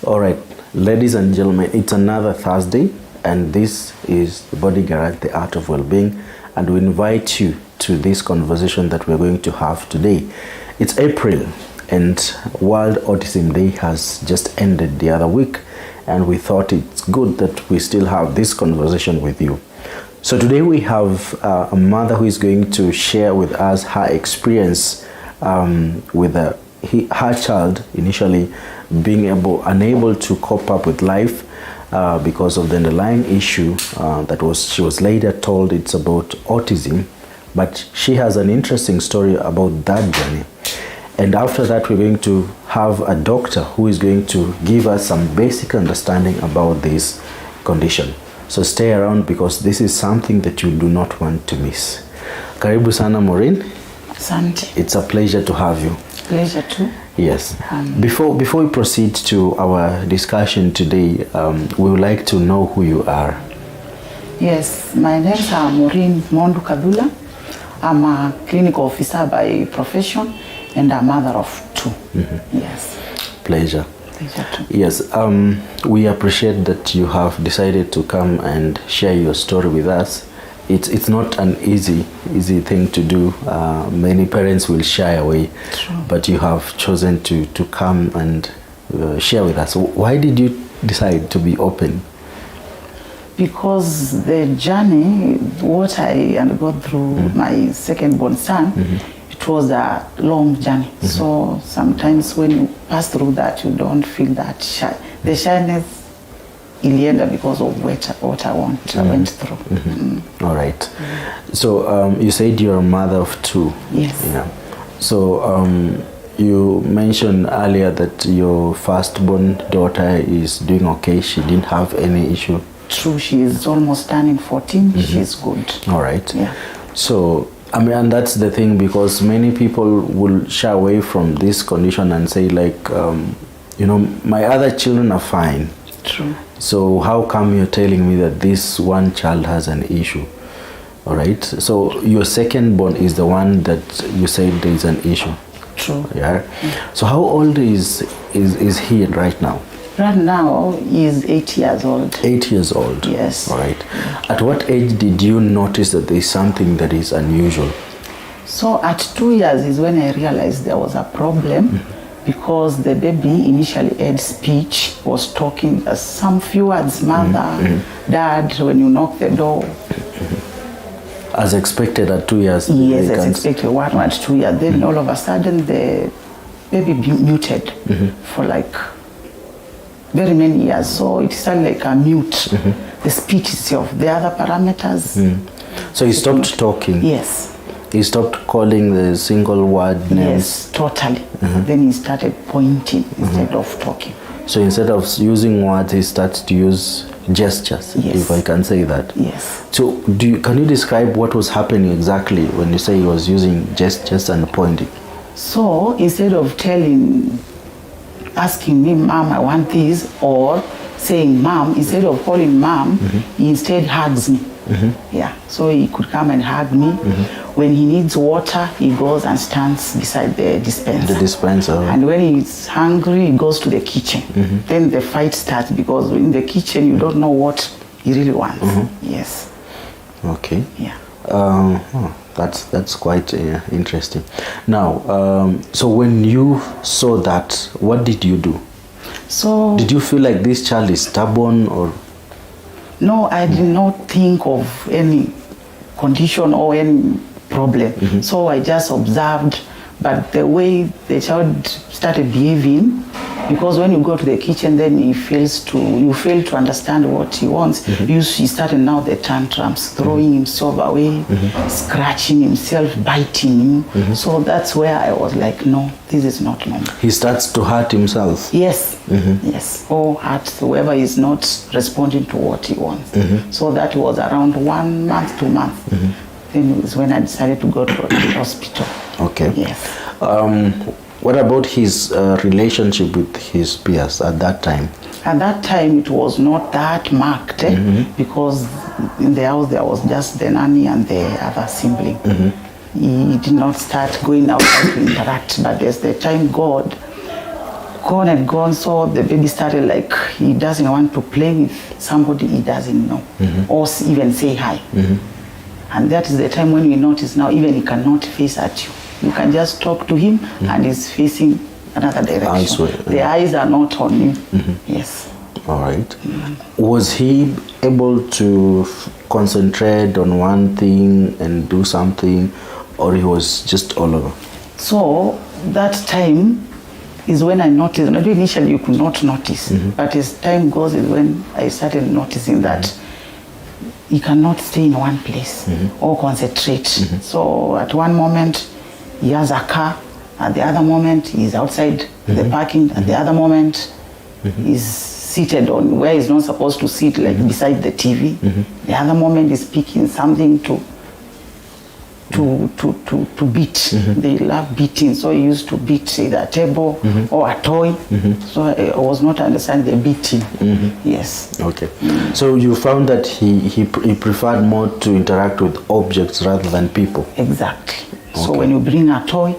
All right, ladies and gentlemen, it's another Thursday, and this is the Body Garage, the Art of Wellbeing, and we invite you to this conversation that we're going to have today. It's April, and World Autism Day has just ended the other week, and we thought it's good that we still have this conversation with you. So today we have a mother who is going to share with us her experience with her child initially being unable to cope up with life because of the underlying issue she was later told it's about autism, but she has an interesting story about that journey. And after that, we're going to have a doctor who is going to give us some basic understanding about this condition. So stay around because this is something that you do not want to miss. Karibu sana Maureen. Asante. It's a pleasure to have you. Pleasure too. Yes. Before we proceed to our discussion today, we would like to know who you are. Yes, my name is Maureen Mondu Kadula. I'm a clinical officer by profession and a mother of two. Mm-hmm. Yes. Pleasure. Pleasure too. Yes. We appreciate that you have decided to come and share your story with us. It's not an easy thing to do. Many parents will shy away. True. But you have chosen to come and share with us. Why did you decide to be open? Because the journey, what I undergo through my second born son, it was a long journey. So sometimes when you pass through that, you don't feel that shy. The shyness ilienda because of what I went through. All right. So you said you're a mother of two. Yes. Yeah. So you mentioned earlier that your firstborn daughter is doing okay. She didn't have any issue. True. She is almost turning 14. She's good. All right. Yeah. So I mean, and that's the thing, because many people will shy away from this condition and say like, my other children are fine. True. So how come you're telling me that this one child has an issue? All right. So your second born is the one that you said there is an issue. True. Yeah. So how old is he right now? Right now he is 8 years old. 8 years old. Yes. All right. At what age did you notice that there is something that is unusual? So at 2 years is when I realized there was a problem. Because the baby initially had speech, was talking some few words, mother, dad, when you knock the door. As expected at 2 years? Yes, as expected, 1 or 2 years. Then all of a sudden the baby muted for like very many years. So it started like a mute, the speech itself, the other parameters. So he stopped talking? Yes. He stopped calling the single word names? Yes, totally. Then he started pointing instead of talking. So instead of using words, he starts to use gestures, if I can say that. Yes. So can you describe what was happening exactly when you say he was using gestures and pointing? So instead of asking me, Mom, I want this, or saying Mom, instead of calling Mom, he instead hugs me. Yeah, so he could come and hug me. When he needs water, he goes and stands beside the dispenser. The dispenser. And when he's hungry, he goes to the kitchen. Then the fight starts, because in the kitchen you don't know what he really wants. Yes. Okay. Yeah. That's quite interesting. Now, so when you saw that, what did you do? So did you feel like this child is stubborn or? No, I did not think of any condition or any problem. So I just observed, but the way the child started behaving, because when you go to the kitchen, then you fail to understand what he wants. He started now the tantrums, throwing himself away, scratching himself, biting you. So that's where I was like, no, this is not normal. He starts to hurt himself? Yes, yes, or hurt whoever is not responding to what he wants. So that was around 1 month, 2 months. Then it was when I decided to go to the hospital. Okay. Yes. What about his relationship with his peers at that time? At that time, it was not that marked because in the house there was just the nanny and the other sibling. He did not start going outside to interact, but as the time God gone and gone. So the baby started like he doesn't want to play with somebody he doesn't know or even say hi. And that is the time when we notice now even he cannot face at you. You can just talk to him and he's facing another direction. The eyes are not on you. Yes. All right. Was he able to concentrate on one thing and do something, or he was just all over? So that time is when I noticed. Maybe initially you could not notice, but as time goes is when I started noticing that he cannot stay in one place or concentrate. So at one moment he has a car, at the other moment he's outside the parking, at the other moment he's seated on where he's not supposed to sit, like beside the TV. The other moment he's picking something to beat. They love beating, so he used to beat either a table or a toy. So I was not understanding the beating. Yes. Okay. So you found that he preferred more to interact with objects rather than people. Exactly. Okay. So when you bring a toy,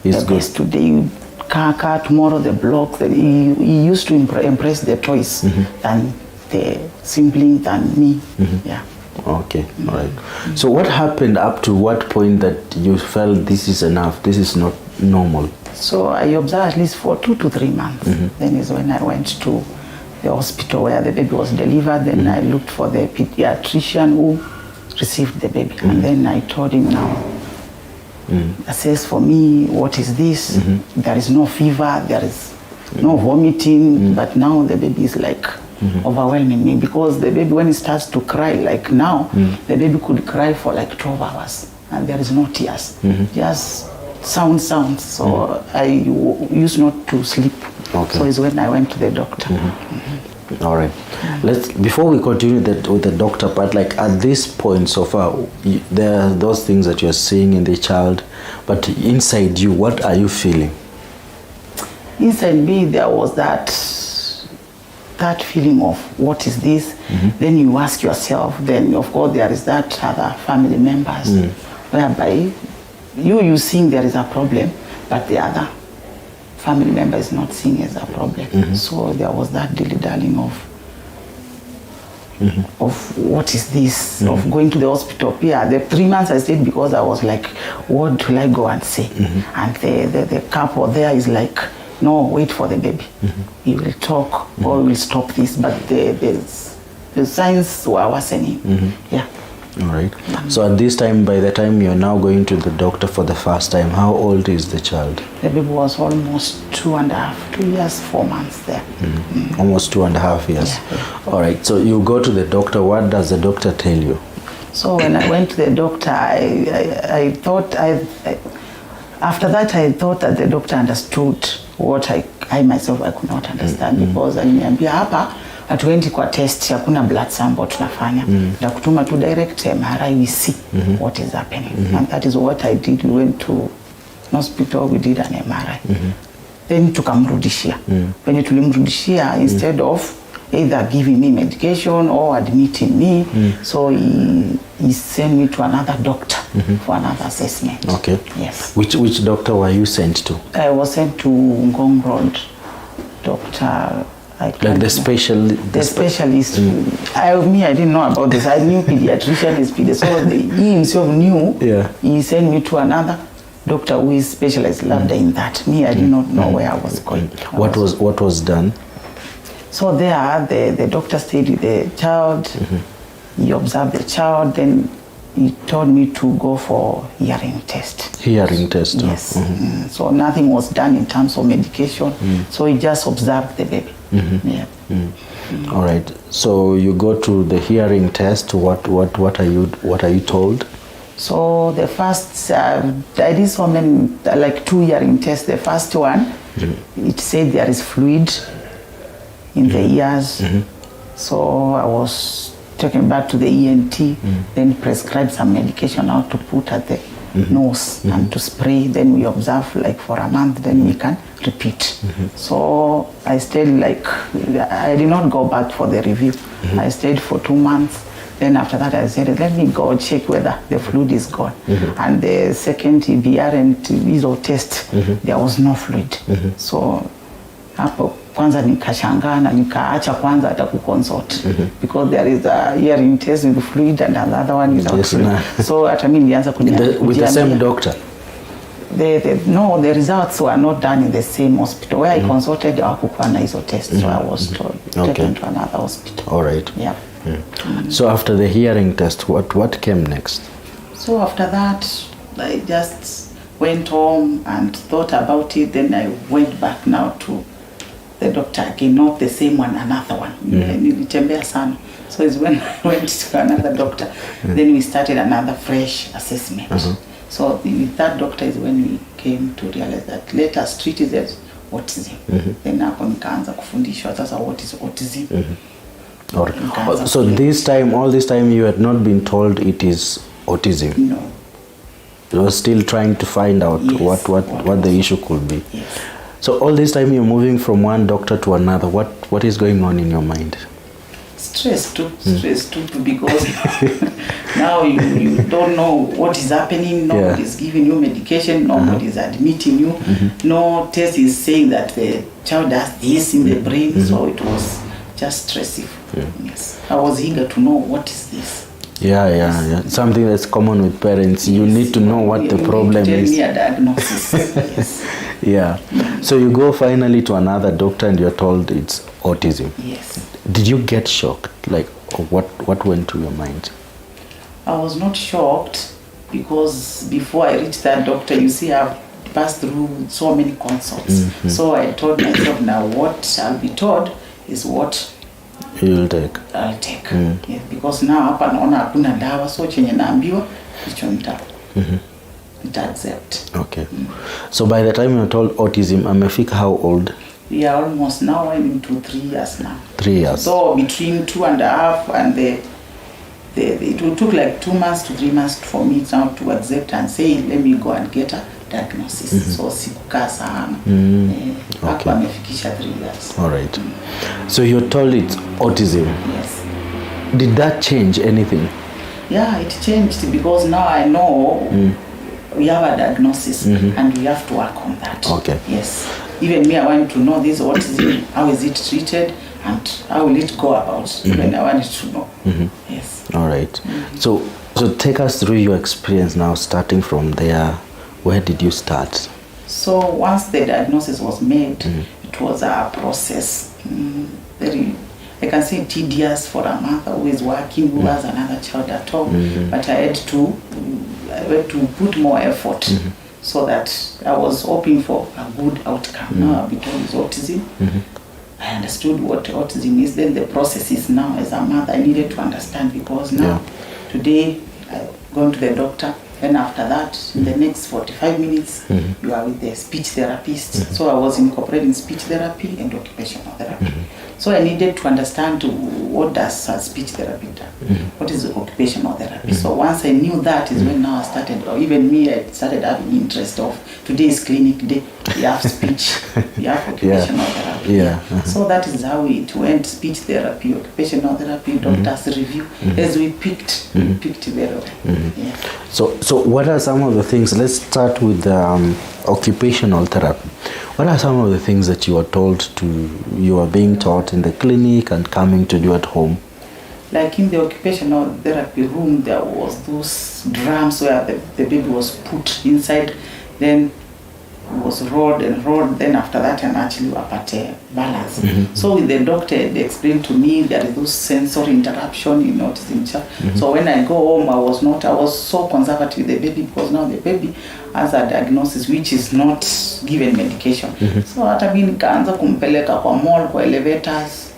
he's good. Today car, tomorrow the block. He used to impress the toys than the sibling than me. Yeah. Okay, all right. So what happened up to what point that you felt this is enough, this is not normal? So I observed at least for 2 to 3 months. Then is when I went to the hospital where the baby was delivered. Then I looked for the pediatrician who received the baby. And then I told him now, assess for me, what is this? There is no fever, there is no vomiting, but now the baby is like overwhelming me, because the baby, when it starts to cry, like now, the baby could cry for like 12 hours and there is no tears, just sounds. So I used not to sleep. Okay. So it's when I went to the doctor. All right. Before we continue with the doctor part, like at this point so far, there are those things that you're seeing in the child, but inside you, what are you feeling? Inside me, there was that feeling of what is this? Then you ask yourself, then of course there is that other family members whereby you seeing there is a problem, but the other family member is not seeing as a problem. So there was that dilly-dallying of what is this, of going to the hospital. Yeah, the 3 months I stayed because I was like, what will I go and say? And the couple there is like, no, wait for the baby. He will talk or we will stop this. But the signs were worsening. Yeah. All right. So at this time, by the time you're now going to the doctor for the first time, how old is the child? The baby was almost 2 years, 4 months there. Almost 2.5 years. Yeah. All right. So you go to the doctor. What does the doctor tell you? So when I went to the doctor, I thought after that I thought that the doctor understood what I myself I could not understand, because aliniambia hapa hatuendi kwa test, hakuna blood sample tunafanya, na kutuma tu direct MRI, we see what is happening. And that is what I did. We went to hospital, we did an MRI. Then tukamrudishia. When tulimrudishia, instead of either giving me medication or admitting me, so he sent me to another doctor for another assessment. Okay. Yes. Which doctor were you sent to? I was sent to Ngong Road, doctor. Like the specialist. I didn't know about this. I knew pediatrician is pediatrician. So he himself knew. Yeah. He sent me to another doctor who is specialized in that. Me, I did not know where I was going. What was done? So there, the doctor stayed with the child. He observed the child. Then he told me to go for hearing test. Hearing test. Yes. So nothing was done in terms of medication. So he just observed the baby. Yeah. All right. So you go to the hearing test. What are you told? So the first I did so many, like 2 hearing tests. The first one, it said there is fluid in the ears. So I was taken back to the ENT, then prescribed some medication how to put at the nose and to spray. Then we observe like for a month, then we can repeat. So I stayed I did not go back for the review. I stayed for 2 months. Then after that I said, let me go check whether the fluid is gone. And the second EBR and ESO test, there was no fluid. So Hapo kwanza nikashangaa na nikaacha kwanza hata kuconsult because there is a hearing test with fluid and another one is out fluid. So hata mimi nilianza with the same doctor. No, the results were not done in the same hospital where I consulted. Hakukuwa na hizo tests, so I was taken to another hospital. All right. Yeah. So after the hearing test, what came next? So after that, I just went home and thought about it. Then I went back now to the doctor again, not the same one, another one. Nilitembea sana. So it's when I went to another doctor. Then we started another fresh assessment. So with that doctor is when we came to realize that let us treat it as autism. Then hapo nikaanza kufundishwa sasa what is autism. So all this time you had not been told it is autism? No. You were still trying to find out what the issue could be. Yes. So all this time you're moving from one doctor to another. What is going on in your mind? Stress too, because now you don't know what is happening. Nobody is giving you medication. Nobody is admitting you. No test is saying that the child has this in the brain. So it was just stressful. Yes, I was eager to know what is this. Yeah. Something that's common with parents. You need to know what the problem is. Tell me a diagnosis. Yes. Yeah. So you go finally to another doctor and you're told it's autism. Yes. Did you get shocked? Like, what went through your mind? I was not shocked because before I reached that doctor, you see, I've passed through so many consults. So I told myself, now what I'll be told is what you'll take. I'll take. Yeah, because now hapa naona hakuna dawa, so chenye naambiwa hicho nita accept. Okay. So by the time you're told autism, amefika how old? Yeah, almost now I'm into 3 years now. 3 years. So between 2.5 and it took like 2 months to 3 months for me now to accept and say, let me go and get a diagnosis. So sikukaa sana. Okay. Amefikisha 3 years. All right. So you're told it's autism. Yes. Did that change anything? Yeah, it changed because now I know we have a diagnosis and we have to work on that. Okay. Yes. Even me, I want to know this autism, how is it treated and how will it go about. Even I wanted to know. Yes. All right. So take us through your experience now, starting from there. Where did you start? So once the diagnosis was made, it was a process. Very, I can say tedious for a mother who is working, who has another child at home. But I had to put more effort so that I was hoping for a good outcome. Now I've been told it's autism. I understood what autism is. Then the process is now as a mother I needed to understand because now today I'm going to the doctor. And after that, in the next 45 minutes, you are with the speech therapist. So I was incorporating speech therapy and occupational therapy. So I needed to understand what does speech therapy do? What is occupational therapy? So once I knew that is when now I started, or even me, I started having interest of today's clinic day. You have speech, you have occupational therapy. So that is how it went, speech therapy, occupational therapy, doctor's review. As we picked very well. So what are some of the things, let's start with occupational therapy. What are some of the things that you are being taught in the clinic and coming to do at home? Like in the occupational therapy room, there was those drums where the baby was put inside, then was rolled, then after that and actually apate balance. So with the doctor, they explained to me there is those sensory interruption in autism child. So when I go home, I was so conservative with the baby because now the baby has a diagnosis which is not given medication. So hata mimi nikaanza kumpeleka kwa mall, kwa elevators,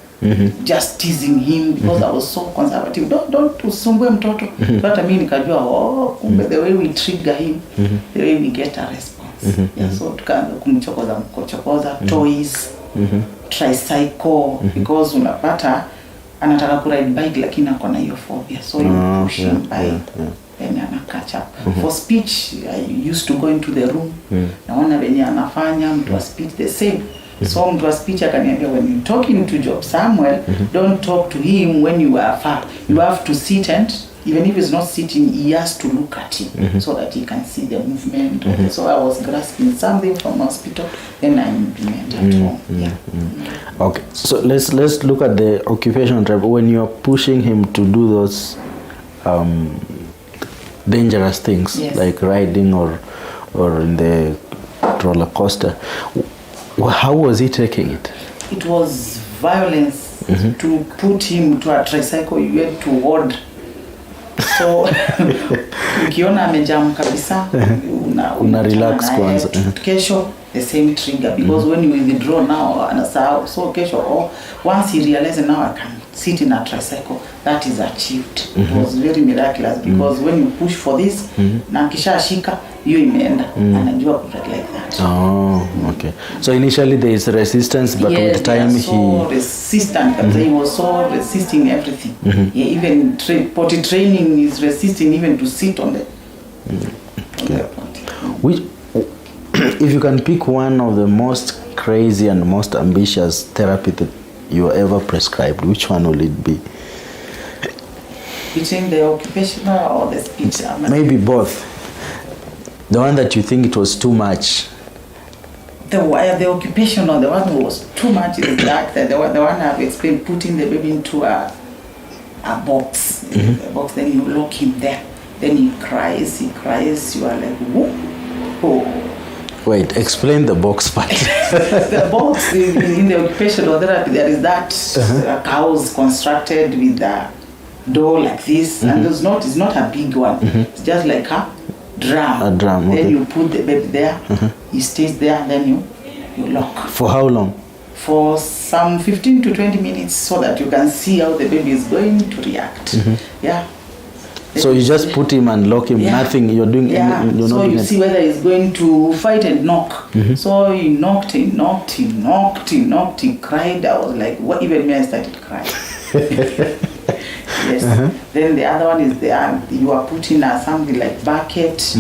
just teasing him because I was so conservative. Don't usumbue mtoto. So hata mimi nikajua kumbe the way we trigger him, the way we get a response. So tukaanza kumchokoza toys, tricycle, because unapata anataka ku ride bike lakini ako na hiyo phobia, so you push him bike then ana catch up. For speech, I used to go into the room, naona venye anafanya mtu wa speech the same. So mtu wa speech akaniambia, when you talking to Job Samuel, don't talk to him when you are far. You have to sit and even if he's not sitting, he has to look at him so that he can see the movement. So I was grasping something from hospital, then I implement at home. Okay, so let's look at the occupational therapy. When you're pushing him to do those dangerous things, like riding or in the roller coaster, how was he taking it? It was violence. To put him to a tricycle, you had to hold. So ukiona amejam kabisa, una relax kwanza. Kesho the same trigger, because when you withdraw now anasahau. So kesho, once he realizes now I can sit in a tricycle, that is achieved. It was very miraculous, because when you push for this, na kisha shika, hiyo imeenda, anajua kuride like that. Oh, okay. So initially there is resistance, but with time so resistant. He was so resisting everything. Even potty training is resisting even to sit on the. Which, if you can pick one of the most crazy and most ambitious therapy that you ever prescribed, which one will it be? Between the occupational or the speech? Maybe both. The one that you think it was too much. The occupational, the one who was too much is that the one I've explained, putting the baby into a box. A box, then you lock him there. Then he cries, you are like, whoa. Wait, explain the box part. The box in the occupational therapy, there is that house constructed with a door like this, and it's not a big one. It's just like a drum. A drum, okay. Then you put the baby there, he stays there, then you lock. For how long? For some 15 to 20 minutes, so that you can see how the baby is going to react. Yeah. So you just put him and lock him, nothing, you're doing you're so not you see whether he's going to fight and knock. So he knocked, he cried. I was like, what? Even me, I started crying. Yes. Then the other one is you are putting something like bucket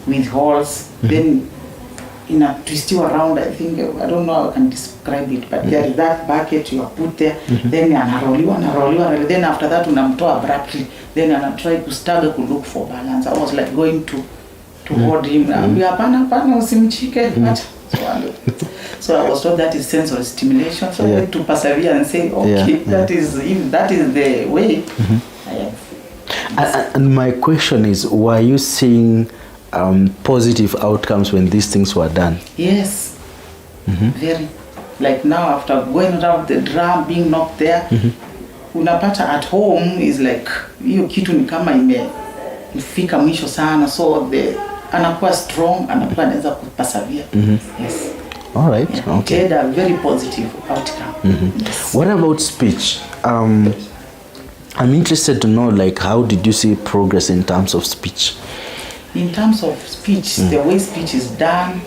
with holes. Then in a twist you around, I think, I don't know how I can describe it, but there is that bucket you are put there, then anaroliwa, then after that unamtoa abruptly, then anatry to stagger to look for balance. I was like going to hold him, hapana usimchike. So I was told that is sensory stimulation, so I had to persevere and say, okay, that is the way. And my question is, were you seeing positive outcomes when these things were done? Yes, very. Like now, after going around the drum, being knocked there, unapata at home is like, hiyo kitu ni kama imefika mwisho sana, so anakuwa strong, anakuwa anaweza persevere. Yes. All right. Okay. It had a very positive outcome. Yes. What about speech? I'm interested to know, like, how did you see progress in terms of speech? In terms of speech, the way speech is done,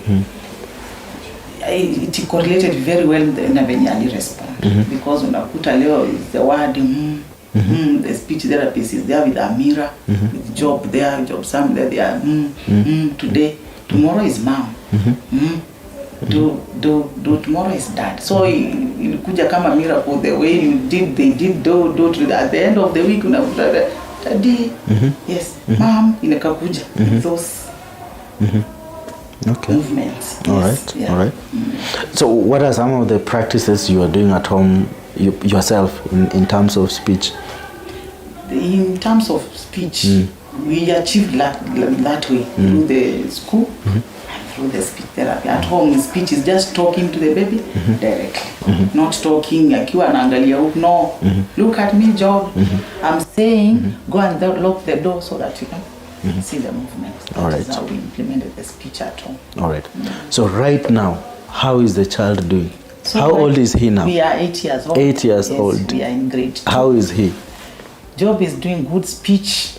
it correlated very well with the venye respond. Because unakuta leo is the word the speech therapist is there with a mirror, with job there, job some there, they are today, tomorrow is mom. Do tomorrow is dad. So ilikuja kama miracle, the way you did, they did do at the end of the week unakuta daddy, yes, mom, inakakuja those movements. All right. All right. So what are some of the practices you are doing at home yourself in terms of speech? In terms of speech, we achieved that way through the school and through the speech therapy. At home, speech is just talking to the baby directly, not talking akiwa anaangalia huko. No, look at me, Job. I'm saying, go and lock the door so that you can see the movement. All right. That's how we implemented the speech at home. All right. So right now, how is the child doing? So how old is he now? We are 8 years old. 8 years old. We are in grade 2. How is he? Job is doing good speech.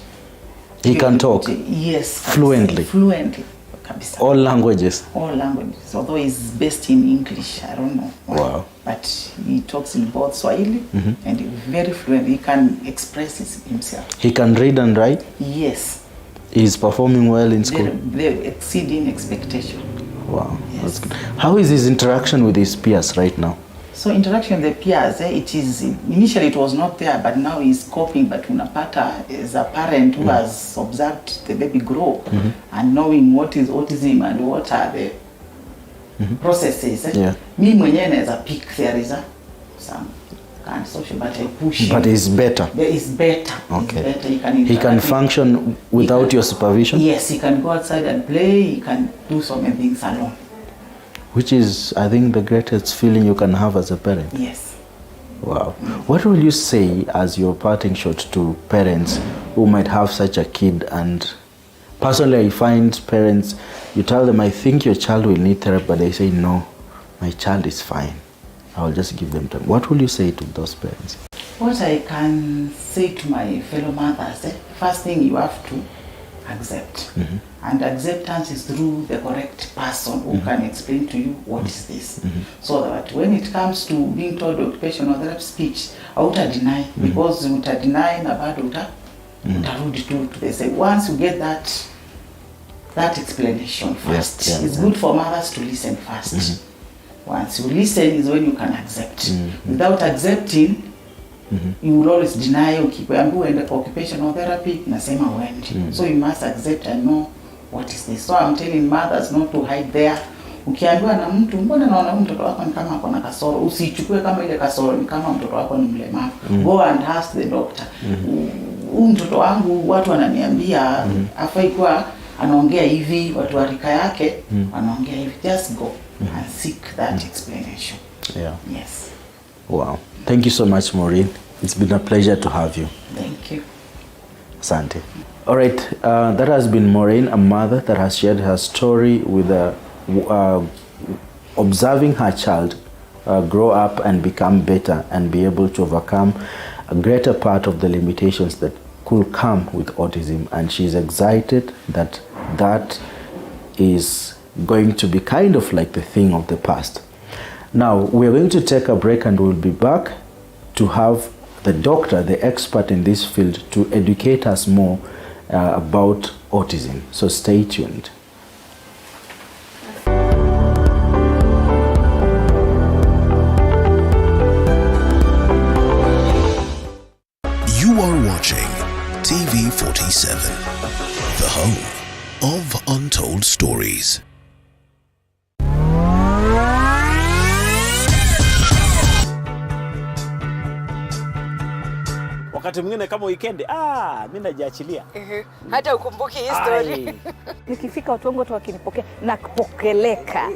He can talk? Yes. Fluently? Fluently. Kabisa. All languages? All languages. Although he's based in English. I don't know why. Wow. But he talks in both Swahili and he's very fluent. He can express himself. He can read and write? Yes. He's performing well in school? They're exceeding expectation. Wow. Yes. That's good. How is his interaction with his peers right now? So interaction with the peers, it is, initially it was not there, but now he's coping. But unapata as a parent who has observed the baby grow and knowing what is autism and what are the processes. Me mwenyewe naweza pick there is some kind of social, but I push him. But it's better. It's better. Okay. It's better. He can function without your supervision? Yes, he can go outside and play. He can do so many things alone. Which is, I think, the greatest feeling you can have as a parent. Yes. Wow. What will you say as your parting shot to parents who might have such a kid? And personally, I find parents, you tell them, I think your child will need therapy, but they say, no, my child is fine. I'll just give them time. What will you say to those parents? What I can say to my fellow mothers, first thing you have to accept. And acceptance is through the correct person who can explain to you what is this. So that when it comes to being told occupational therapy speech, auta deny, because uta deny na bado utarudi to they say once you get that explanation first. It's good for mothers to listen first. Once you listen is when you can accept. Without accepting, you will always deny. Ukiambiwa ende for occupational therapy, nasema uende. So you must accept and know what is this. So I'm telling mothers not to hide there. Ukiambiwa na mtu, mbona naona mtoto wako ni kama ako na kasoro, usichukue kama ile kasoro ni kama mtoto wako ni mlemavu. Go and ask the doctor. Mtoto wangu watu wananiambia afai kuwa anaongea hivi, watu wa rika yake wanaongea hivi. Just go and seek that explanation. Yes. Wow. Thank you so much, Maureen. It's been a pleasure to have you. Thank you. Asante. All right. That has been Maureen, a mother that has shared her story with observing her child grow up and become better and be able to overcome a greater part of the limitations that could come with autism. And she's excited that that is going to be kind of like the thing of the past. Now, we're going to take a break and we'll be back to have the doctor, the expert in this field, to educate us more about autism. So stay tuned. You are watching TV 47, the home of untold stories. Wakati mwingine kama weekend, mimi najiachilia. Hata ukumbuki hii story. Nikifika watu wangu wakinipokea na kupokeleka.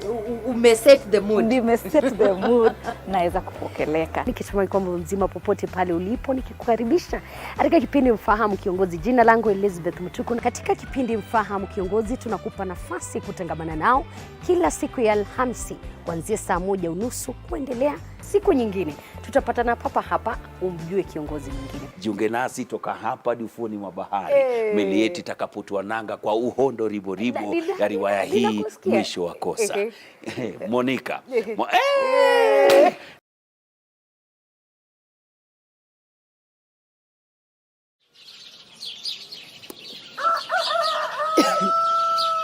Umeset the mood. Nimeset the mood, naweza kupokeleka. Nikitumai kwamba mzima popote pale ulipo, nikikukaribisha katika kipindi Mfahamu Kiongozi. Jina langu Elizabeth Mutuku. Katika kipindi Mfahamu Kiongozi tunakupa nafasi kutangamana nao kila siku ya Alhamisi kuanzia saa 1:30 kuendelea. Siku nyingine tutapatana papa hapa umjue kiongozi mwingine. Jiunge nasi toka hapa hadi ufuoni mwa bahari. Meli yetu itakapotua nanga kwa uhondo ribo ya riwaya hii mwisho wa kosa. Monica.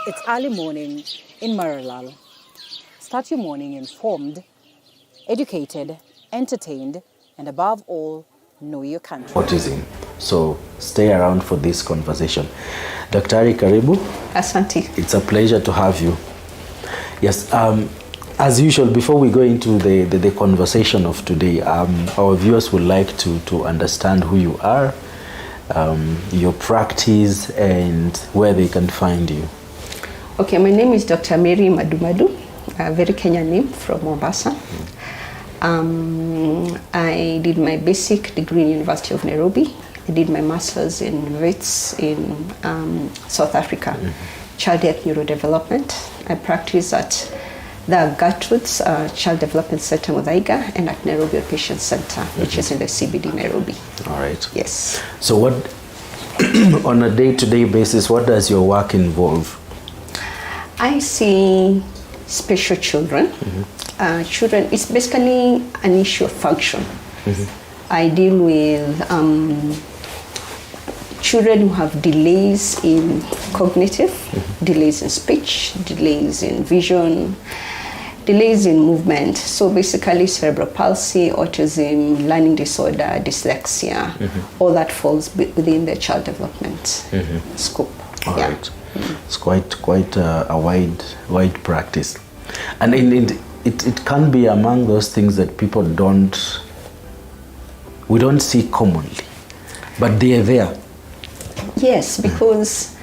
It's early morning in Maralal. Start your morning informed, educated, entertained, and above all, know your country. Autism. So stay around for this conversation. Daktari, karibu. Asante. It's a pleasure to have you. Yes, as usual, before we go into the conversation of today, our viewers would like to understand who you are, your practice, and where they can find you. Okay, my name is Dr. Mary Madumadu, a very Kenyan name from Mombasa. I did my basic degree in University of Nairobi. I did my master's in WITS in South Africa, Child Health Neurodevelopment. I practice at the Gertrude's Child Development Center Muthaiga and at Nairobi Patient Center, which is in the CBD Nairobi. All right. Yes. So what, on a day-to-day basis, what does your work involve? I see special children. Children, it's basically an issue of function. I deal with children who have delays in cognitive, delays in speech, delays in vision, delays in movement. So basically cerebral palsy, autism, learning disorder, dyslexia, all that falls within the child development scope. All right. It's quite a wide practice. And it can be among those things that we don't see commonly, but they are there. Yes, because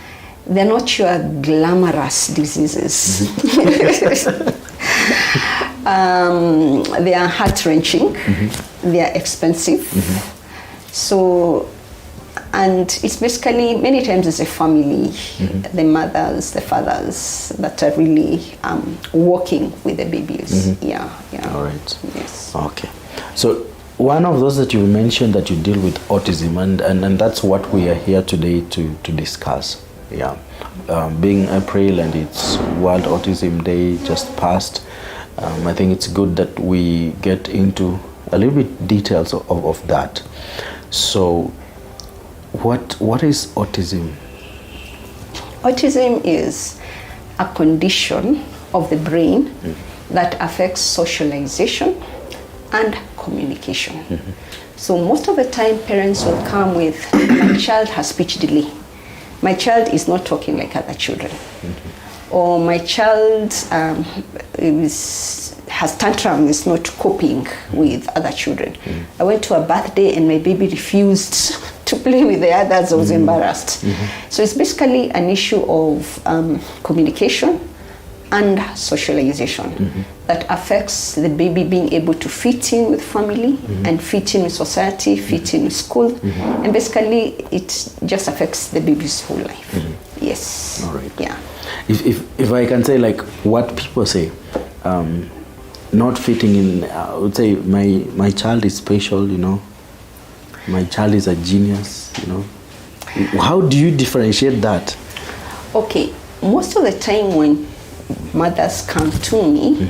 they're not your glamorous diseases. They are heart-wrenching, they are expensive. So, and it's basically, many times it's a family, the mothers, the fathers that are really working with the babies. Yeah. All right. Yes. Okay. So one of those that you mentioned that you deal with autism, and that's what we are here today to discuss. Yeah. Being April and it's World Autism Day just passed, I think it's good that we get into a little bit details of that. So what is autism? Autism is a condition of the brain that affects socialization and communication. So most of the time parents will come with, my child has speech delay. My child is not talking like other children. Or my child has tantrum, is not coping with other children. I went to a birthday and my baby refused to play with the others. I was embarrassed. So it's basically an issue of communication and socialization that affects the baby being able to fit in with family and fit in with society, fit in with school, and basically it just affects the baby's whole life. Yes. All right. Yeah. If I can say, like what people say, not fitting in, I would say my child is special, my child is a genius, How do you differentiate that? Okay, most of the time when mothers come to me,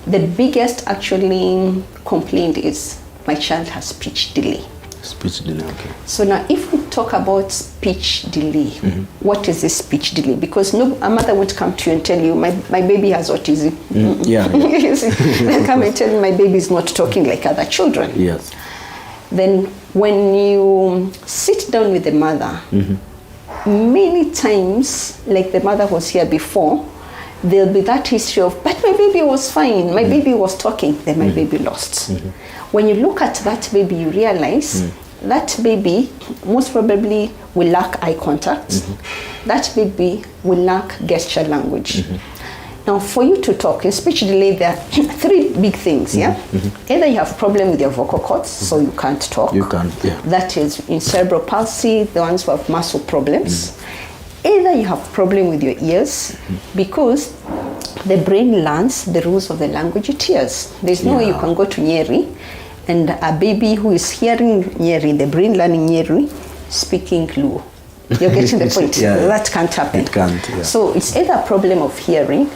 the biggest actually complaint is my child has speech delay. Speech delay, okay. So now if we talk about speech delay, what is this speech delay? Because a mother would come to you and tell you, my baby has autism. They'll come and tell you, my baby is not talking like other children. Yes. Then when you sit down with the mother, many times, like the mother was here before, there'll be that history of, but my baby was fine, my baby was talking, then my baby lost. When you look at that baby, you realize that baby most probably will lack eye contact. That baby will lack gesture language. Now, for you to talk, in speech delay, there are three big things, Either you have problem with your vocal cords, so you can't talk. You can't, That is in cerebral palsy, the ones who have muscle problems. Either you have problem with your ears, because the brain learns the rules of the language it hears. There's no way you can go to Nyeri and a baby who is hearing Nyeri, the brain learning Nyeri, speaking Luo. You're getting the point. That can't happen. It can't. So it's either a problem of hearing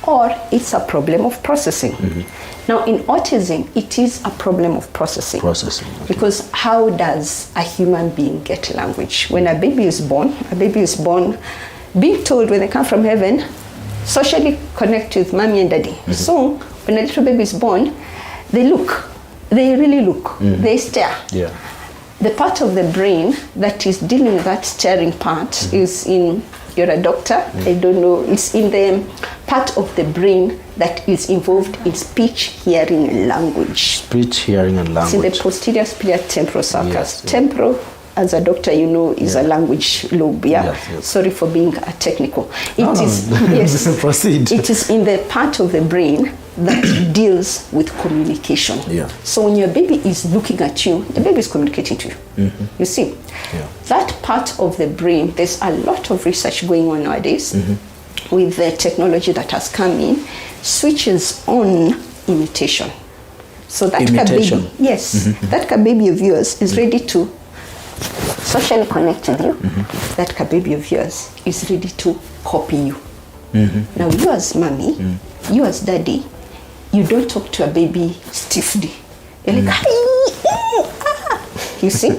or it's a problem of processing. Now in autism, it is a problem of processing. Because how does a human being get language? When a baby is born being told when they come from heaven, socially connect with mommy and daddy. So when a little baby is born, they look. They really look. They stare. The part of the brain that is dealing with that staring part is in, you're a doctor, I don't know, it's in the part of the brain that is involved in speech, hearing, and language. Speech, hearing, and language. It's in the posterior superior temporal sulcus. Temporal, as a doctor, you know, is a language lobe. Sorry for being technical. Proceed. It is in the part of the brain that deals with communication. So when your baby is looking at you, the baby is communicating to you. You see, that part of the brain, there's a lot of research going on nowadays with the technology that has come in, switches on imitation. So that baby, that baby of yours is ready to socially connect with you. That baby of yours is ready to copy you. Now you as mommy, you as daddy, you don't talk to a baby stiffly. You're like, You see?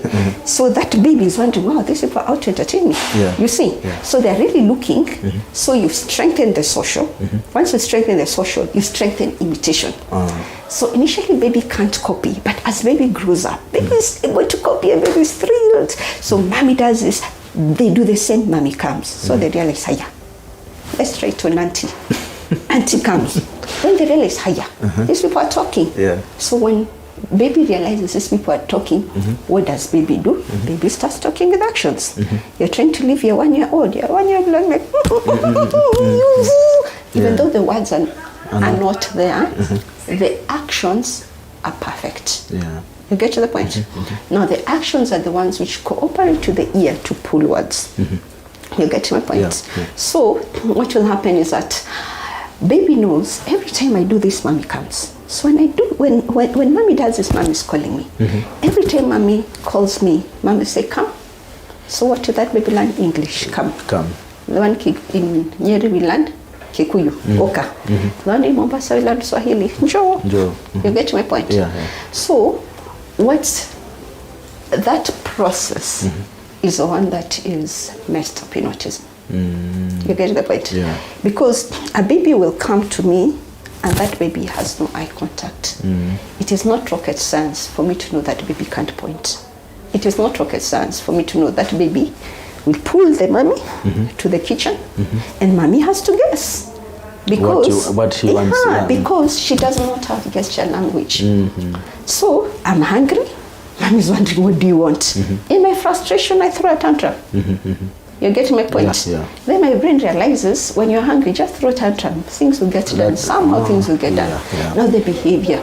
So that baby is wondering, wow, these people are out to entertain me. Yeah. You see? Yeah. So they're really looking. So you strengthen the social. Once you strengthen the social, you strengthen imitation. So initially baby can't copy, but as baby grows up, baby is able to copy and baby is thrilled. So mommy does this, they do the same, mommy comes. So they realize, hiya, let's try to an auntie. Auntie comes. When they realize, hiya, these people are talking. Yeah. So when baby realizes these people are talking, what does baby do? Baby starts talking with actions. You're trying to leave your 1-year-old, your 1-year-old like, even though the words are not there, the actions are perfect. Yeah. You get to the point? Now the actions are the ones which cooperate to the ear to pull words. You get to my point? Yeah. So what will happen is that baby knows every time I do this, mommy comes. So when mommy does this, mommy is calling me. Every time mommy calls me, mommy say come. So what did that baby learn? English, come. Come. The one in Nyeri we learned Kikuyu, Oka. The one in Mombasa we learned Swahili, Njoo. You get my point? Yeah. So what's that process is the one that is messed up in autism. You get the point? Yeah. Because a baby will come to me and that baby has no eye contact. It is not rocket science for me to know that baby can't point. It is not rocket science for me to know that baby will pull the mommy to the kitchen and mommy has to guess. Because what she wants. Yeah. Because she does not have gesture language. So I'm hungry. Mommy's wondering, what do you want? In my frustration, I throw a tantrum. You're getting my point? Yeah. Then my brain realizes when you're hungry, just throw a tantrum. Things will get done. Somehow things will get done. Yeah. Now the behavior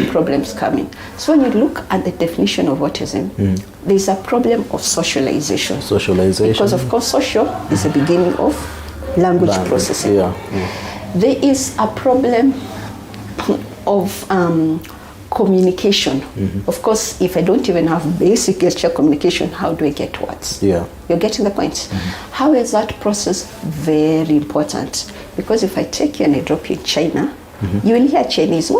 problems come in. So when you look at the definition of autism, there's a problem of socialization. Socialization. Because of course social is the beginning of language processing. There is a problem of communication. Of course, if I don't even have basic gesture communication, how do I get words? Yeah. You're getting the point? How is that process very important? Because if I take you and I drop you in China, you will hear Chinese,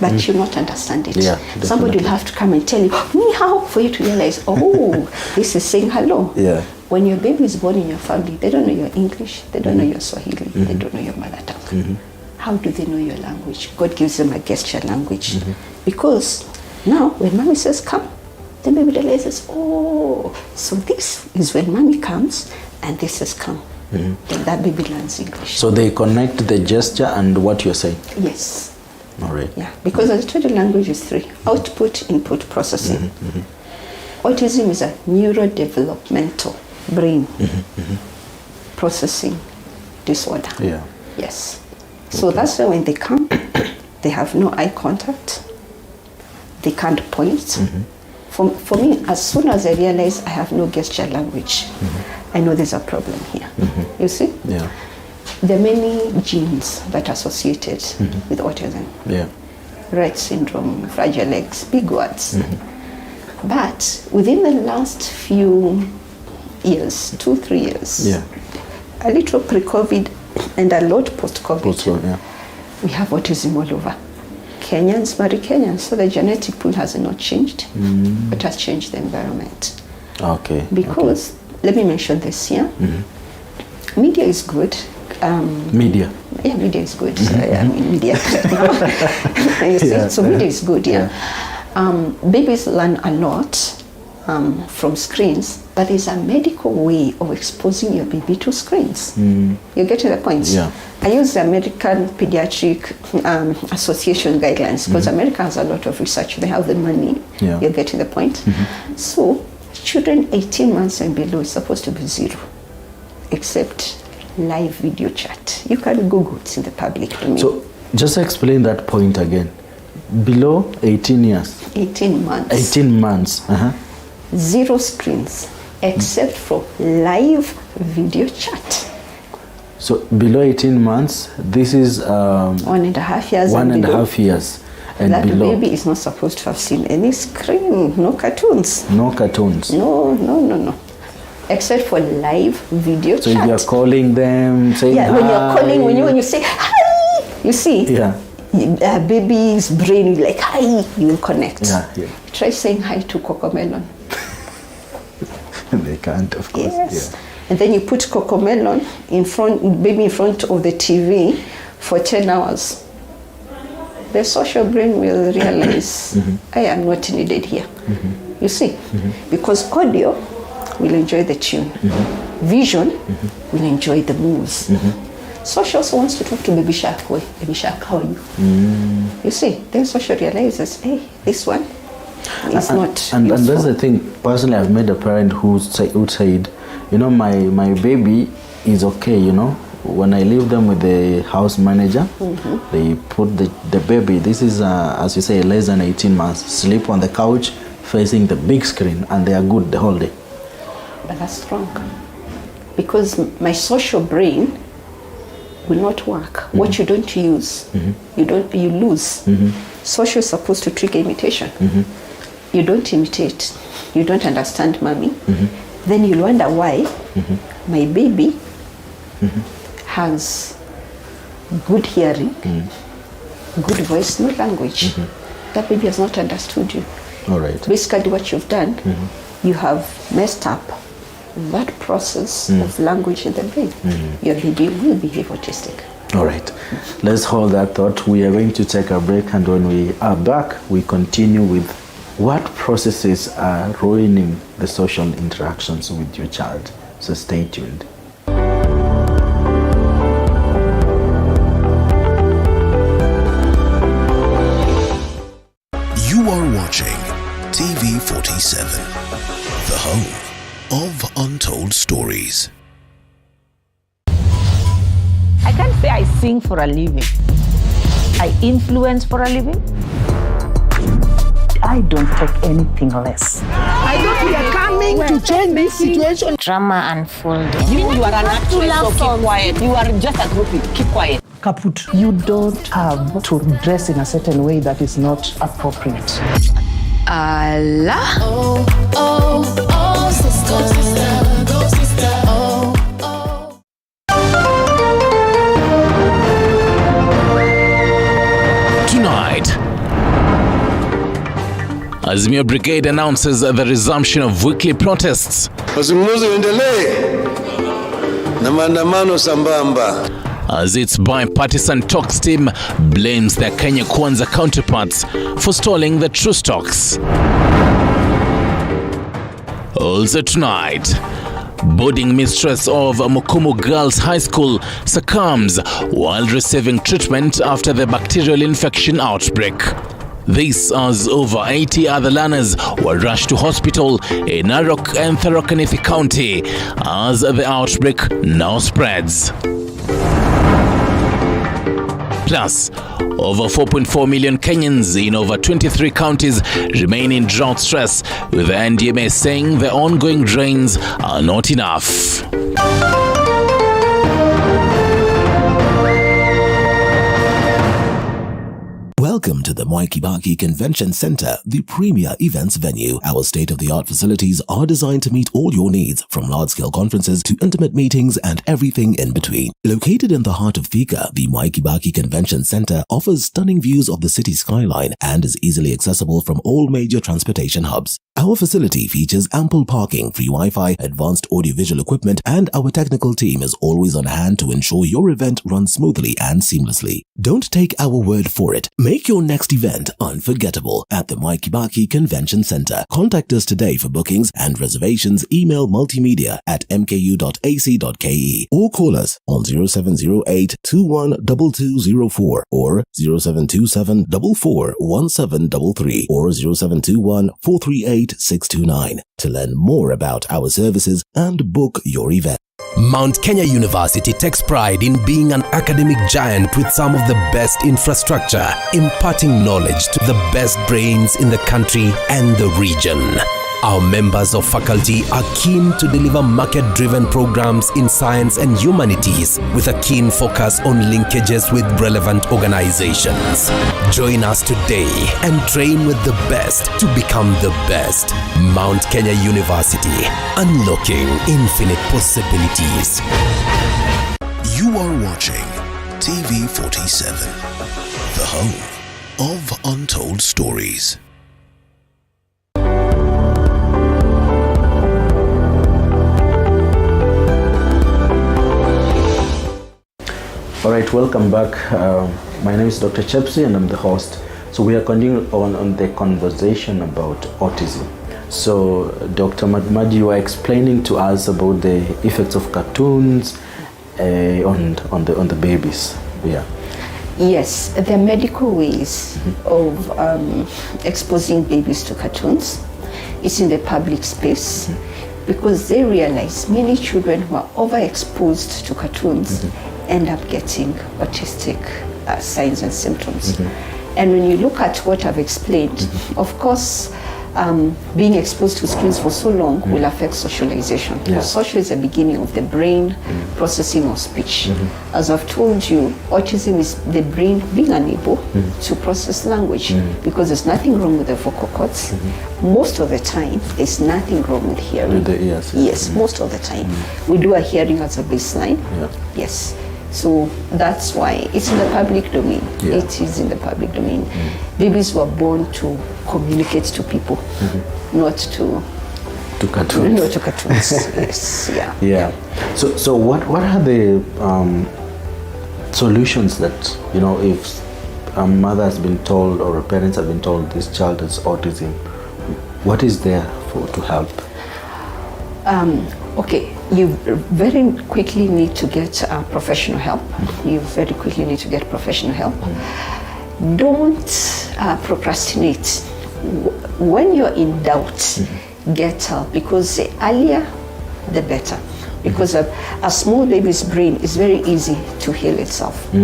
but you'll not understand it. Yeah, somebody will have to come and tell you, ni hao, for you to realize, oh, this is saying hello. Yeah. When your baby is born in your family, they don't know your English, they don't know your Swahili, they don't know your mother tongue. How do they know your language? God gives them a gesture language. Because now when mommy says come, the baby realizes, oh, so this is when mommy comes and this is come. Then that baby learns English. So they connect the gesture and what you're saying? Yes. All right. Yeah, because as I told you, language is 3. Output, input, processing. Autism is a neurodevelopmental brain processing disorder. Yeah. Yes. So that's why when they come, they have no eye contact. They can't point. For me, as soon as I realize I have no gesture language, I know there's a problem here. You see? Yeah. There are many genes that are associated with autism. Yeah. Rett syndrome, fragile legs, big words. But within the last few years, 2-3 years, a little pre-COVID and a lot post-COVID, we have autism all over. Kenyans marry Kenyans, so the genetic pool has not changed, but has changed the environment. Okay. Because, let me mention this here, media is good. Media. Yeah, media is good. I mean, media. You see? So media is good, babies learn a lot from screens, but there's a medical way of exposing your baby to screens. You get to the point? Yeah. I use the American Pediatric Association guidelines because America has a lot of research. They have the money. Yeah. You get to the point? So children 18 months and below is supposed to be 0, except live video chat. You can Google, it's in the public domain. So just explain that point again. Below 18 years. 18 months. 18 months. 0 screens, except for live video chat. So below 18 months, this is 1.5 years. 1.5 years. And that below. baby is not supposed to have seen any screen, no cartoons. No cartoons. No. Except for live video chat. So you're calling them, saying when hi. you're calling, when you say hi, you see. Yeah. baby's brain will like, hi, you will connect. Yeah. Try saying hi to Cocomelon. They can't, of course. Yes. Yeah. And then you put Cocomelon baby in front of the TV for 10 hours. The social brain will realize, I am not needed here. You see? Because audio will enjoy the tune. Vision will enjoy the moves. Social also wants to talk to Baby Shark. Baby Shark, how are you? You see? Then social realizes, hey, this one is not and useful. that's the thing. Personally, I've met a parent who said, you know, my baby is okay, you know. When I leave them with the house manager, they put the baby, this is, as you say, less than 18 months, sleep on the couch facing the big screen, and they are good the whole day. But that's wrong. Because my social brain will not work. What you don't use, you lose. Social is supposed to trigger imitation. You don't imitate. You don't understand mommy. Then you'll wonder why my baby has good hearing, good voice, no language. That baby has not understood you. All right. Basically what you've done, you have messed up that process of language in the brain. Your baby will behave autistic. All right. Let's hold that thought. We are going to take a break, and when we are back, we continue with what processes are ruining the social interactions with your child. So stay tuned. You are watching TV 47, the home of untold stories. I can't say I sing for a living. I influence for a living. I don't take anything less. I thought we are coming to change this situation. Drama unfolding. You are an actress, so keep quiet. You are just a groupie. Keep quiet. Kaput. You don't have to dress in a certain way that is not appropriate. Allah. Oh, oh, oh, sister, go sister, oh, oh. Tonight, Azimio Brigade announces the resumption of weekly protests. Mazungumzo endelee na maandamano sambamba. As its bipartisan talks team blames their Kenya Kwanza counterparts for stalling the truce talks. Also tonight, boarding mistress of Mukumu Girls High School succumbs while receiving treatment after the bacterial infection outbreak. This as over 80 other learners were rushed to hospital in Narok and Tharaka Nithi County as the outbreak now spreads. Plus, over 4.4 million Kenyans in over 23 counties remain in drought stress, with the NDMA saying the ongoing drains are not enough. Welcome to the Mwai Kibaki Convention Center, the premier events venue. Our state-of-the-art facilities are designed to meet all your needs, from large-scale conferences to intimate meetings and everything in between. Located in the heart of Thika, the Mwai Kibaki Convention Center offers stunning views of the city skyline and is easily accessible from all major transportation hubs. Our facility features ample parking, free Wi-Fi, advanced audiovisual equipment, and our technical team is always on hand to ensure your event runs smoothly and seamlessly. Don't take our word for it. Make your next event unforgettable at the Mwai Kibaki Convention Center. Contact us today for bookings and reservations. Email multimedia@mku.ac.ke or call us on 0708 212204 or 0727 441733 or 0721 438 629 to learn more about our services and book your event. Mount Kenya University takes pride in being an academic giant with some of the best infrastructure, imparting knowledge to the best brains in the country and the region. Our members of faculty are keen to deliver market-driven programs in science and humanities with a keen focus on linkages with relevant organizations. Join us today and train with the best to become the best. Mount Kenya University, unlocking infinite possibilities. You are watching TV 47, the home of untold stories. All right, welcome back. My name is Dr. Chepsi and I'm the host. So we are continuing on the conversation about autism. So Dr. Madmaji, you are explaining to us about the effects of cartoons on the babies. Yeah. Yes, there are medical ways of exposing babies to cartoons. It's in the public space because they realize many children who are overexposed to cartoons end up getting autistic signs and symptoms. And when you look at what I've explained, of course, being exposed to screens for so long will affect socialization. Because social is the beginning of the brain processing of speech. As I've told you, autism is the brain being unable to process language because there's nothing wrong with the vocal cords. Most of the time, there's nothing wrong with hearing. With the ears. Yes, most of the time. We do a hearing as a baseline. Yes. So that's why it's in the public domain. It is in the public domain. Babies were born to communicate to people, not to cartoons. Not to cartoons. Yes. Yeah. So what are the solutions that, you know, if a mother has been told or parents have been told this child has autism, what is there to help? Okay, you very quickly need to get professional help. You very quickly need to get professional help. Don't procrastinate. When you're in doubt, get help, because the earlier, the better. Because a small baby's brain is very easy to heal itself.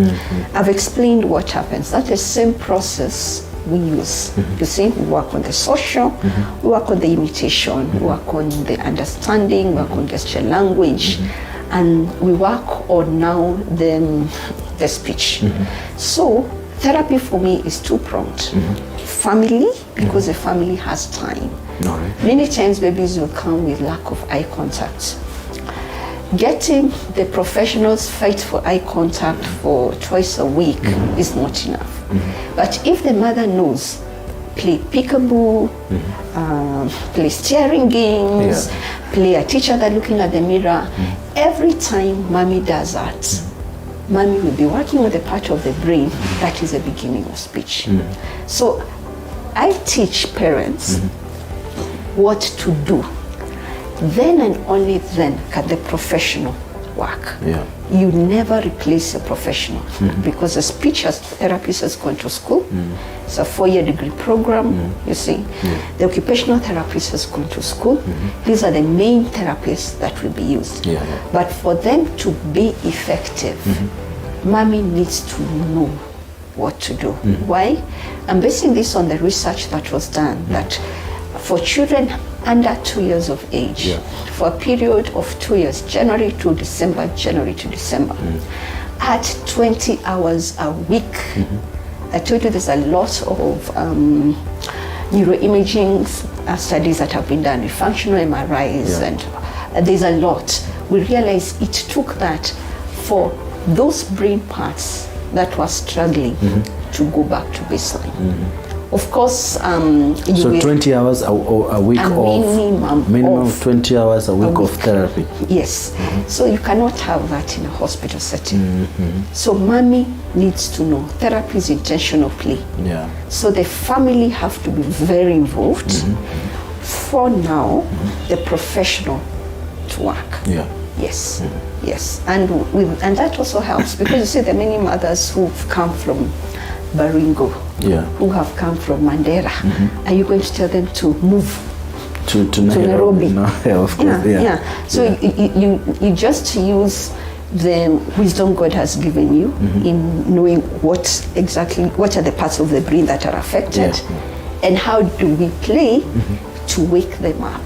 I've explained what happens. That's the same process we use. You see, we work on the social, we work on the imitation, we work on the understanding, we work on gesture language, and we work on now the speech. So therapy for me is two-pronged. Family, because the family has time. Many times babies will come with lack of eye contact. Getting the professionals fight for eye contact for twice a week is not enough. But if the mother knows, play peekaboo, play steering games, play a teacher that looking at the mirror, every time mommy does that, mommy will be working with the part of the brain that is the beginning of speech. So I teach parents what to do. Then and only then can the professional work. You never replace a professional because the speech therapist has gone to school. It's a 4-year degree program, you see. The occupational therapist has gone to school. These are the main therapists that will be used. But for them to be effective, mommy needs to know what to do. Why? I'm basing this on the research that was done that for children under 2 years of age, for a period of 2 years, January to December, at 20 hours a week. I told you there's a lot of neuroimaging studies that have been done with functional MRIs, and there's a lot. We realized it took that for those brain parts that were struggling to go back to baseline. Of course, so 20 hours a week of minimum 20 hours a week of therapy. Yes. So you cannot have that in a hospital setting. So mommy needs to know therapy is intentional play. So the family have to be very involved. For now, the professional to work. Yes. Yes. And that also helps because you see there are many mothers who've come from Baringo, who have come from Mandera. Are you going to tell them to move to Nairobi? No, of course, So you just use the wisdom God has given you in knowing what are the parts of the brain that are affected, and how do we play to wake them up.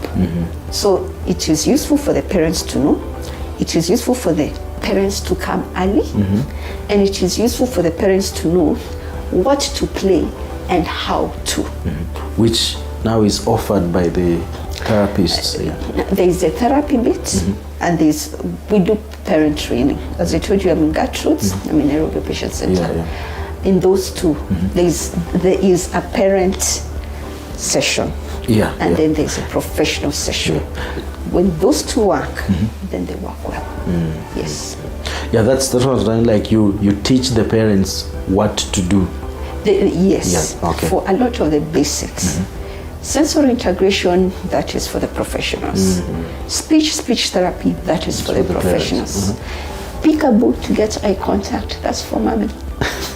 So it is useful for the parents to know. It is useful for the parents to come early, and it is useful for the parents to know what to play and how to. Which now is offered by the therapists. There is a therapy bit, and we do parent training. As I told you, I'm in Gertrude's, I'm in Nairobi Patient Center. in those two, there is a parent session. Yeah. And then there's a professional session. When those two work, then they work well. Yes. Yeah, that's what I was saying. Like you teach the parents what to do. Yes. Yeah. Okay. For a lot of the basics. Sensory integration, that is for the professionals. Speech therapy, that is for the professionals. Pick a book to get eye contact, that's for mommy.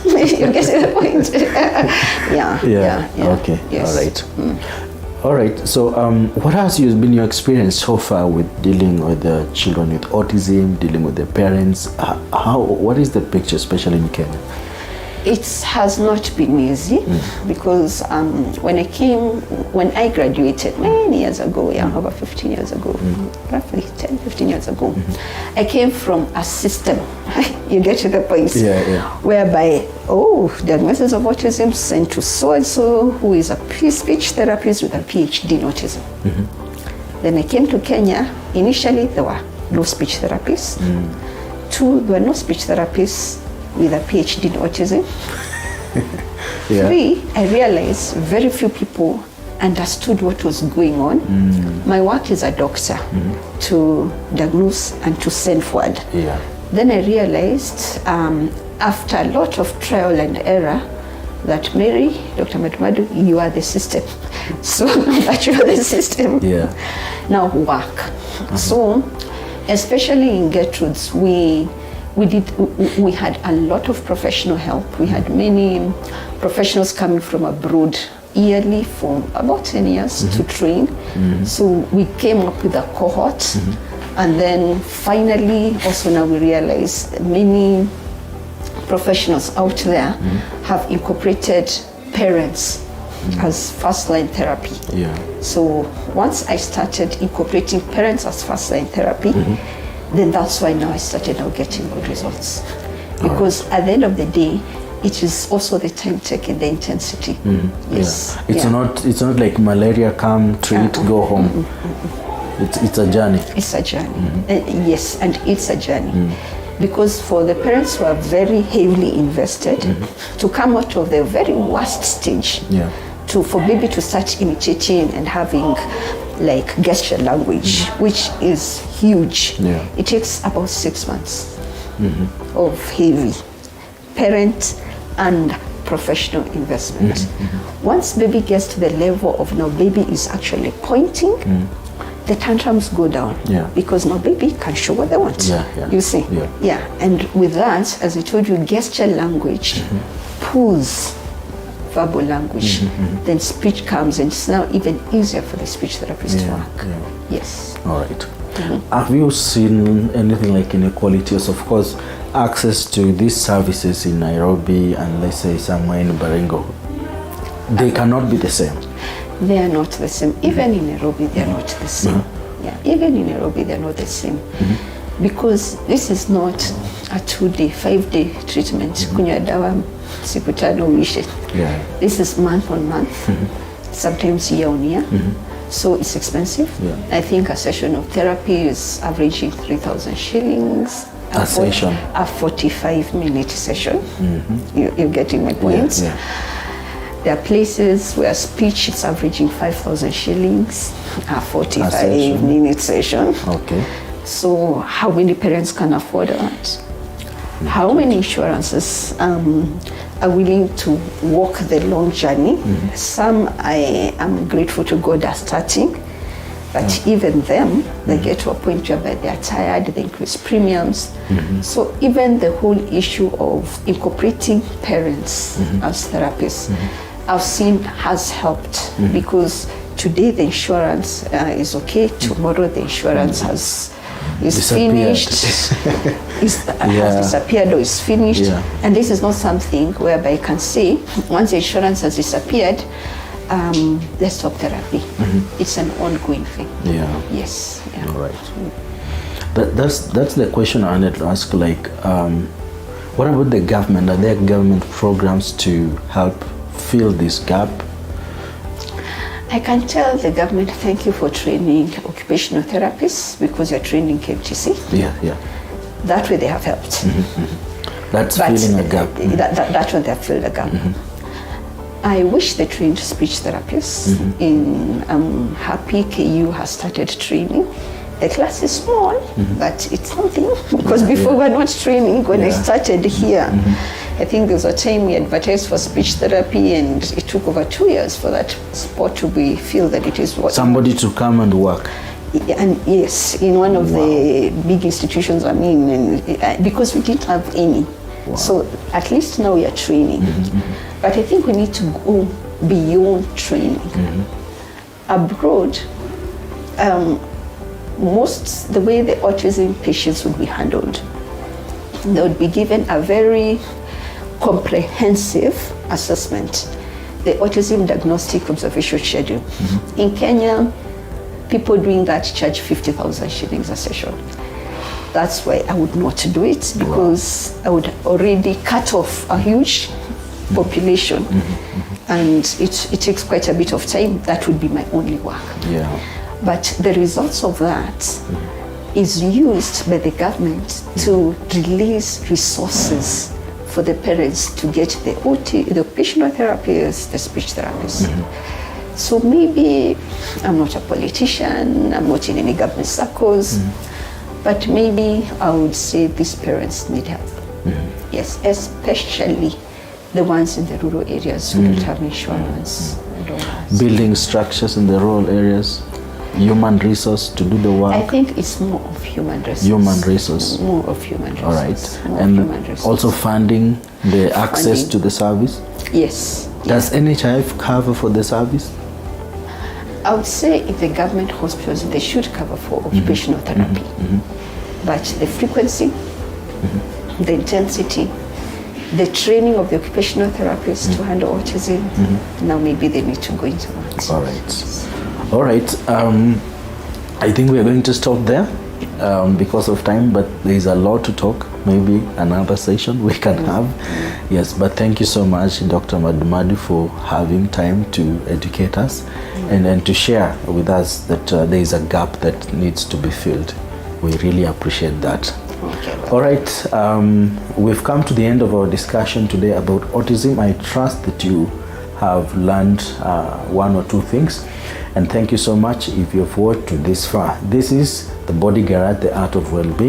You get the point? Yeah. Okay. Yes. All right. All right. So, what has been your experience so far with dealing with the children with autism, dealing with their parents? What is the picture, especially in Kenya? It has not been easy because when I graduated many years ago, over 15 years ago, roughly 10, 15 years ago, I came from a system, you get to the point, whereby, diagnosis of autism sent to so-and-so who is a speech therapist with a PhD in autism. Then I came to Kenya. Initially, there were no speech therapists. Two, there were no speech therapists with a PhD in autism. Three, I realized very few people understood what was going on. My work is a doctor to diagnose and to send forward. Then I realized after a lot of trial and error that Mary, Dr. Matumadu, you are the system. So that you are the system, now work. So especially in Gertrude's, we had a lot of professional help. We had many professionals coming from abroad yearly for about 10 years to train. So we came up with a cohort, and then finally also now we realize many professionals out there have incorporated parents as first-line therapy. So once I started incorporating parents as first-line therapy, then that's why now I started now getting good results. Because at the end of the day, it is also the time taken, the intensity. Yes. It's not like malaria, come, treat, go home. It's a journey. It's a journey. Yes, and it's a journey. Because for the parents who are very heavily invested, to come out of the very worst stage, for baby to start imitating and having like gesture language, which is huge. It takes about 6 months of heavy parent and professional investment. Once baby gets to the level of now baby is actually pointing, the tantrums go down because now baby can show what they want. You see? And with that, as I told you, gesture language pulls verbal language, then speech comes, and it's now even easier for the speech therapist to work. Yes. All right. Have you seen anything like inequalities? Of course, access to these services in Nairobi and let's say somewhere in Baringo, they cannot be the same. They are not the same. Even in Nairobi, they are not the same. Even in Nairobi, they are not the same. Because this is not a 2-day, 5-day treatment. Kunywa dawa siku tano uishe. This is month on month, sometimes year on year. So it's expensive. I think a session of therapy is averaging 3,000 shillings. A session? A 45-minute session. You're getting my point? There are places where speech is averaging 5,000 shillings, a 45-minute session. Okay. So how many parents can afford that? How many insurances are willing to walk the long journey? Some I am grateful to God are starting, but even them, they get to a point where they are tired, they increase premiums. So even the whole issue of incorporating parents as therapists, I've seen has helped because today the insurance is okay, tomorrow the insurance is finished, has disappeared or is finished. And this is not something whereby I can say, once the insurance has disappeared, let's stop therapy. It's an ongoing thing. Yes. All right. That's the question I wanted to ask. Like, what about the government? Are there government programs to help fill this gap? I can tell the government, thank you for training occupational therapists because you're training KMTC. That way they have helped. That's But filling a gap. That's when they filled a gap. I wish they trained speech therapists. I'm happy KU has started training. The class is small, but it's something, because before we were not training when I started here. I think there was a time we advertised for speech therapy, and it took over 2 years for that sport to be feel that it is what somebody to come and work. And yes, in one of the big institutions I'm in, and because we didn't have any. So at least now we are training. But I think we need to go beyond training. Abroad, the way the autism patients would be handled, they would be given a very comprehensive assessment, the autism diagnostic observation schedule. In Kenya, people doing that charge 50,000 shillings a session. That's why I would not do it, because I would already cut off a huge population, and it takes quite a bit of time. That would be my only work. But the results of that is used by the government to release resources for the parents to get the occupational therapists, the speech therapists. So maybe I'm not a politician, I'm not in any government circles, but maybe I would say these parents need help. Yes, especially the ones in the rural areas who don't have insurance. Building structures in the rural areas, human resource to do the work. I think it's more of human resource. Human resource. More of human resource. All right. And also funding the access to the service? Yes. Does NHIF cover for the service? I would say in the government hospitals, they should cover for occupational therapy. But the frequency, the intensity, the training of the occupational therapists to handle autism, now maybe they need to go into that. All right. All right. I think we're going to stop there because of time, but there's a lot to talk. Maybe another session we can have. Yes, but thank you so much, Dr. Madumadu, for having time to educate us and to share with us that there is a gap that needs to be filled. We really appreciate that. All right, we've come to the end of our discussion today about autism. I trust that you have learned one or two things, and thank you so much if you've watched this far. This is the Body Garage, the Art of Wellbeing.